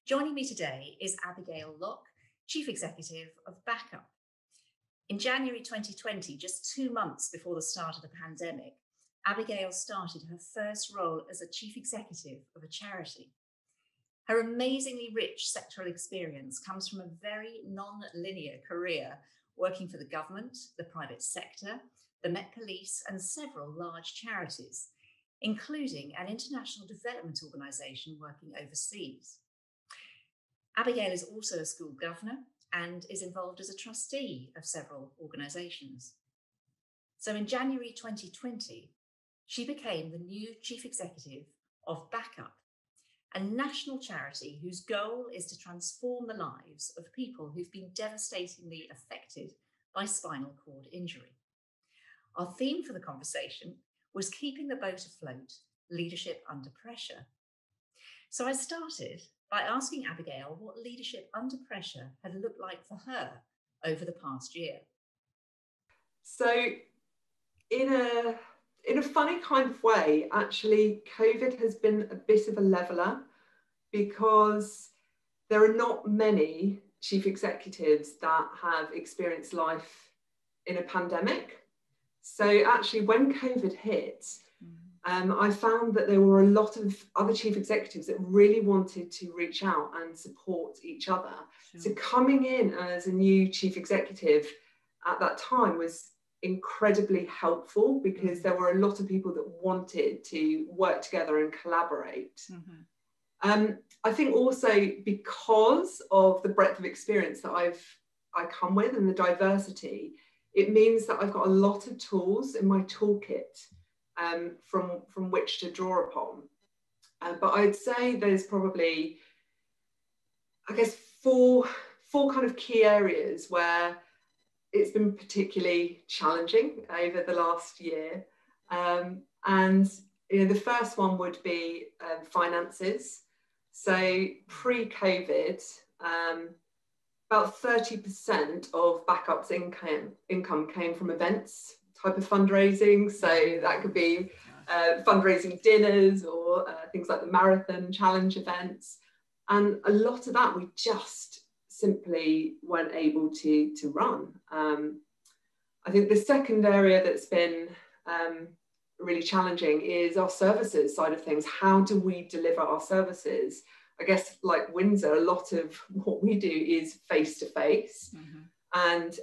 Joining me today is Abigail Lock, Chief Executive of Backup. In January 2020, just 2 months before the start of the pandemic, Abigail started her first role as a Chief Executive of a charity. Her amazingly rich sectoral experience comes from a very non-linear career working for the government, the private sector, the Met Police, and several large charities, including an international development organisation working overseas. Abigail is also a school governor and is involved as a trustee of several organisations. So in January 2020, she became the new Chief Executive of Backup, a national charity whose goal is to transform the lives of people who've been devastatingly affected by spinal cord injury. Our theme for the conversation was keeping the boat afloat, leadership under pressure. So I started by asking Abigail what leadership under pressure had looked like for her over the past year. So in a funny kind of way, actually, COVID has been a bit of a leveller because there are not many chief executives that have experienced life in a pandemic. So actually, when COVID hit, I found that there were a lot of other chief executives that really wanted to reach out and support each other. Sure. So coming in as a new chief executive at that time was incredibly helpful because there were a lot of people that wanted to work together and collaborate. I think also because of the breadth of experience that I come with and the diversity, it means that I've got a lot of tools in my toolkit from which to draw upon. But I'd say there's probably, I guess, four kind of key areas where it's been particularly challenging over the last year. And the first one would be finances. So pre-COVID, about 30% of Backup's income came from events type of fundraising. So that could be fundraising dinners or things like the marathon challenge events. And a lot of that we just simply weren't able to run. I think the second area that's been really challenging is our services side of things. How do we deliver our services? I guess like Windsor, a lot of what we do is face-to-face. And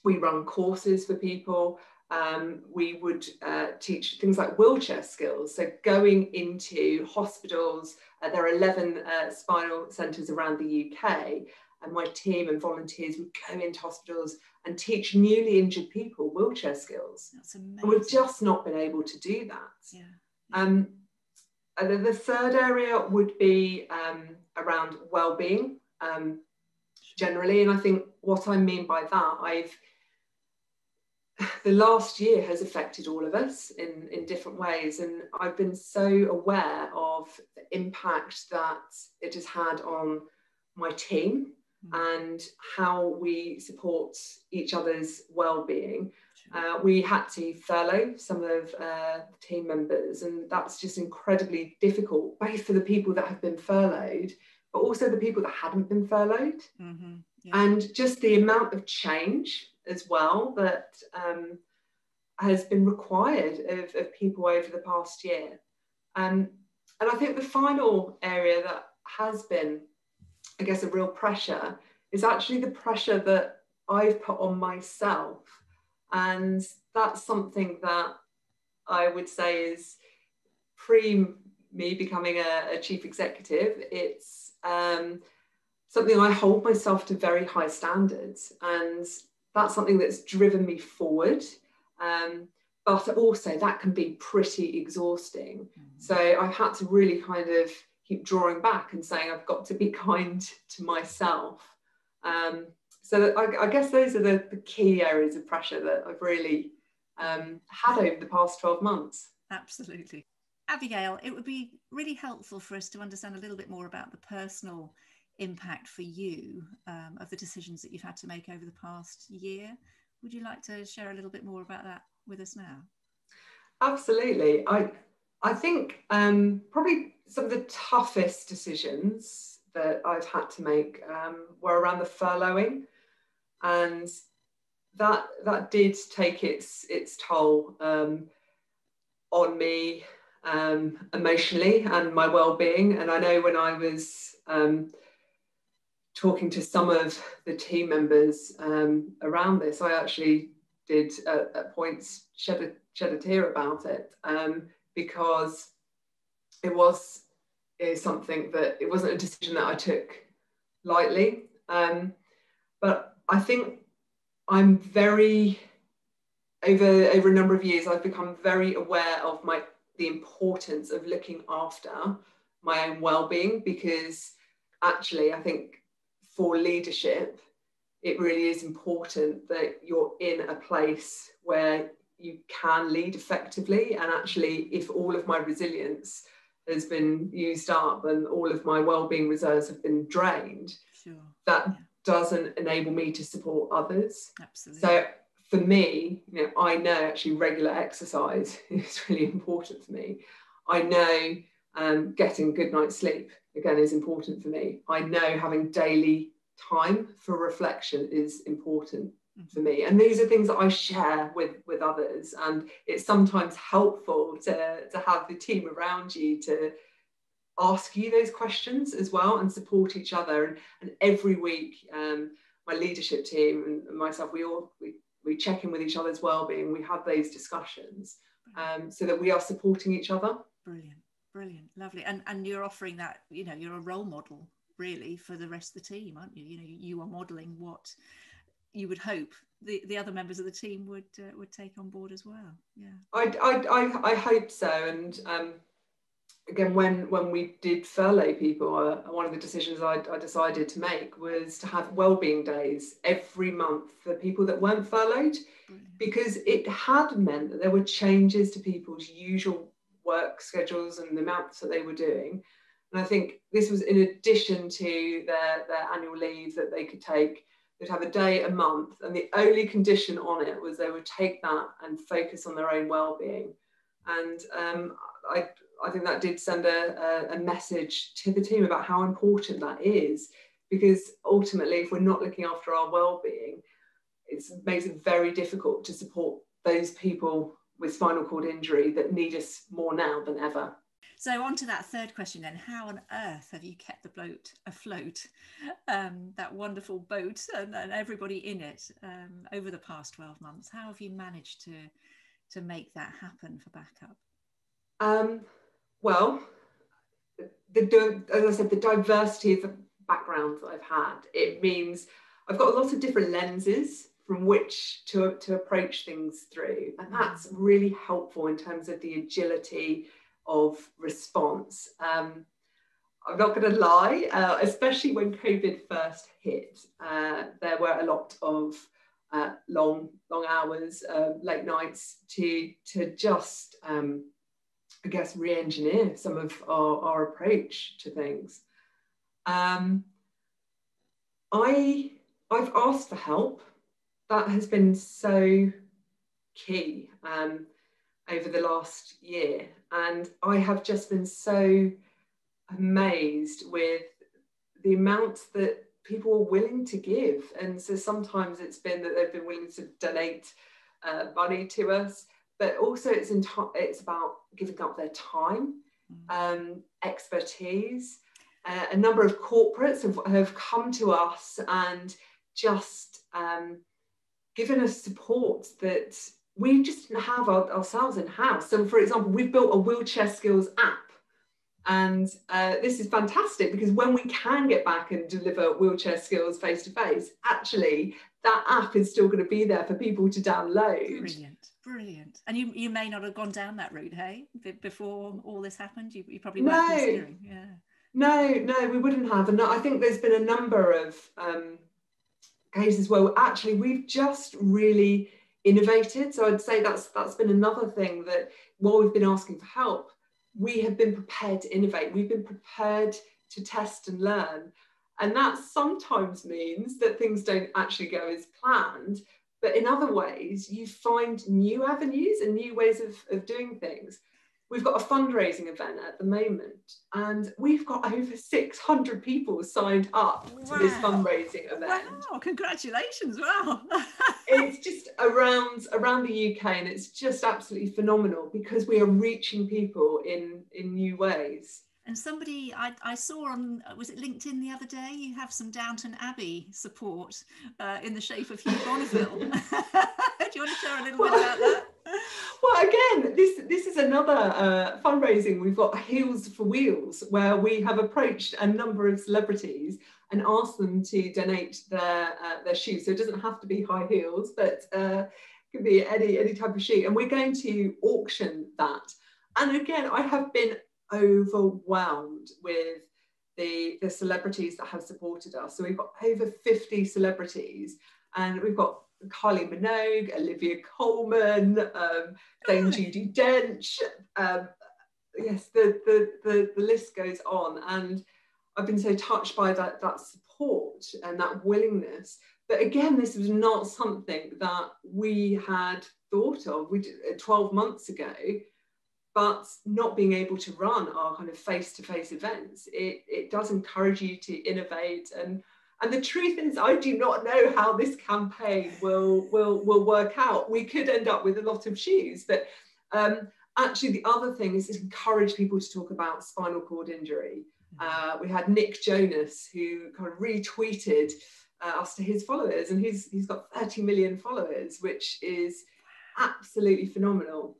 we run courses for people. We would teach things like wheelchair skills. So going into hospitals, there are 11 spinal centres around the UK, and my team and volunteers would go into hospitals and teach newly injured people wheelchair skills. That's amazing. And we've just not been able to do that. Yeah. And then the third area would be around well-being generally. And I think what I mean by that, the last year has affected all of us in different ways. And I've been so aware of the impact that it has had on my team and how we support each other's well-being. We had to furlough some of the team members, and that's just incredibly difficult, both for the people that have been furloughed, but also the people that hadn't been furloughed. And just the amount of change as well that has been required of people over the past year. And I think the final area that has been, I guess, a real pressure is actually the pressure that I've put on myself. And that's something that I would say is pre me becoming a chief executive. It's something I hold myself to very high standards, and that's something that's driven me forward. But also that can be pretty exhausting. So I've had to really kind of keep drawing back and saying I've got to be kind to myself. So I guess those are the key areas of pressure that I've really had over the past 12 months. Absolutely. Abigail, it would be really helpful for us to understand a little bit more about the personal impact for you of the decisions that you've had to make over the past year. Would you like to share a little bit more about that with us now? Absolutely. I think probably some of the toughest decisions that I've had to make were around the furloughing, and that did take its toll on me emotionally and my well-being. And I know when I was talking to some of the team members around this, I actually did at points shed a tear about it, because it was something that it wasn't a decision that I took lightly. But I think I'm very, over a number of years, I've become very aware of the importance of looking after my own well-being, because actually I think for leadership, it really is important that you're in a place where you can lead effectively. And actually, if all of my resilience has been used up and all of my well-being reserves have been drained, that doesn't enable me to support others. Absolutely. So for me, I know actually regular exercise is really important for me. I know getting good night's sleep, again, is important for me. I know having daily time for reflection is important for me. And these are things that I share with others. And it's sometimes helpful to have the team around you to ask you those questions as well and support each other. And every week, my leadership team and myself, we check in with each other's well-being. We have those discussions so that we are supporting each other. Brilliant, lovely. And you're offering that, you're a role model really for the rest of the team, aren't you? You are modeling what you would hope the other members of the team would take on board as well. Yeah, I hope so. And again, when we did furlough people, one of the decisions I decided to make was to have wellbeing days every month for people that weren't furloughed. Brilliant. Because it had meant that there were changes to people's usual work schedules and the amounts that they were doing. And I think this was in addition to their annual leave that they could take. They'd have a day a month, and the only condition on it was they would take that and focus on their own well-being. And I think that did send a message to the team about how important that is, because ultimately, if we're not looking after our well-being, it makes it very difficult to support those people with spinal cord injury that need us more now than ever. So on to that third question then, how on earth have you kept the boat afloat, that wonderful boat and everybody in it over the past 12 months? How have you managed to make that happen for Backup? Well, as I said, the diversity of the backgrounds that I've had, it means I've got a lot of different lenses from which to approach things through. And that's really helpful in terms of the agility of response. I'm not going to lie, especially when COVID first hit, there were a lot of long hours, late nights to just, I guess, re-engineer some of our approach to things. I've asked for help. That has been so key over the last year. And I have just been so amazed with the amount that people are willing to give. And so sometimes it's been that they've been willing to donate money to us, but also it's about giving up their time, expertise. A number of corporates have come to us and just given us support that we just didn't have ourselves in-house. So, for example, we've built a wheelchair skills app. And this is fantastic because when we can get back and deliver wheelchair skills face-to-face, actually, that app is still going to be there for people to download. Brilliant. And you may not have gone down that route, hey? Before all this happened, you probably weren't considering. Yeah. No, we wouldn't have. And I think there's been a number of cases where actually we've just really innovated. So I'd say that's been another thing that while we've been asking for help, we have been prepared to innovate. We've been prepared to test and learn. And that sometimes means that things don't actually go as planned. But in other ways, you find new avenues and new ways of doing things. we've got a fundraising event at the moment, and we've got over 600 people signed up to this fundraising event. Wow, congratulations. Wow. It's just around the UK, and it's just absolutely phenomenal because we are reaching people in new ways. And somebody I saw on, was it LinkedIn the other day, you have some Downton Abbey support in the shape of Hugh Bonneville. Do you want to share a little bit about that? Well, again, this is another fundraising. We've got Heels for Wheels, where we have approached a number of celebrities and asked them to donate their shoes. So it doesn't have to be high heels, but it can be any type of shoe. And we're going to auction that. And again, I have been overwhelmed with the celebrities that have supported us. So we've got over 50 celebrities, and we've got Kylie Minogue, Olivia Colman, Dame Judi Dench. Yes, the list goes on, and I've been so touched by that support and that willingness. But again, this was not something that we had thought of. We did 12 months ago. But not being able to run our kind of face-to-face events, it does encourage you to innovate. And the truth is, I do not know how this campaign will work out. We could end up with a lot of shoes, but actually the other thing is to encourage people to talk about spinal cord injury. We had Nick Jonas, who kind of retweeted us to his followers, and he's got 30 million followers, which is absolutely phenomenal.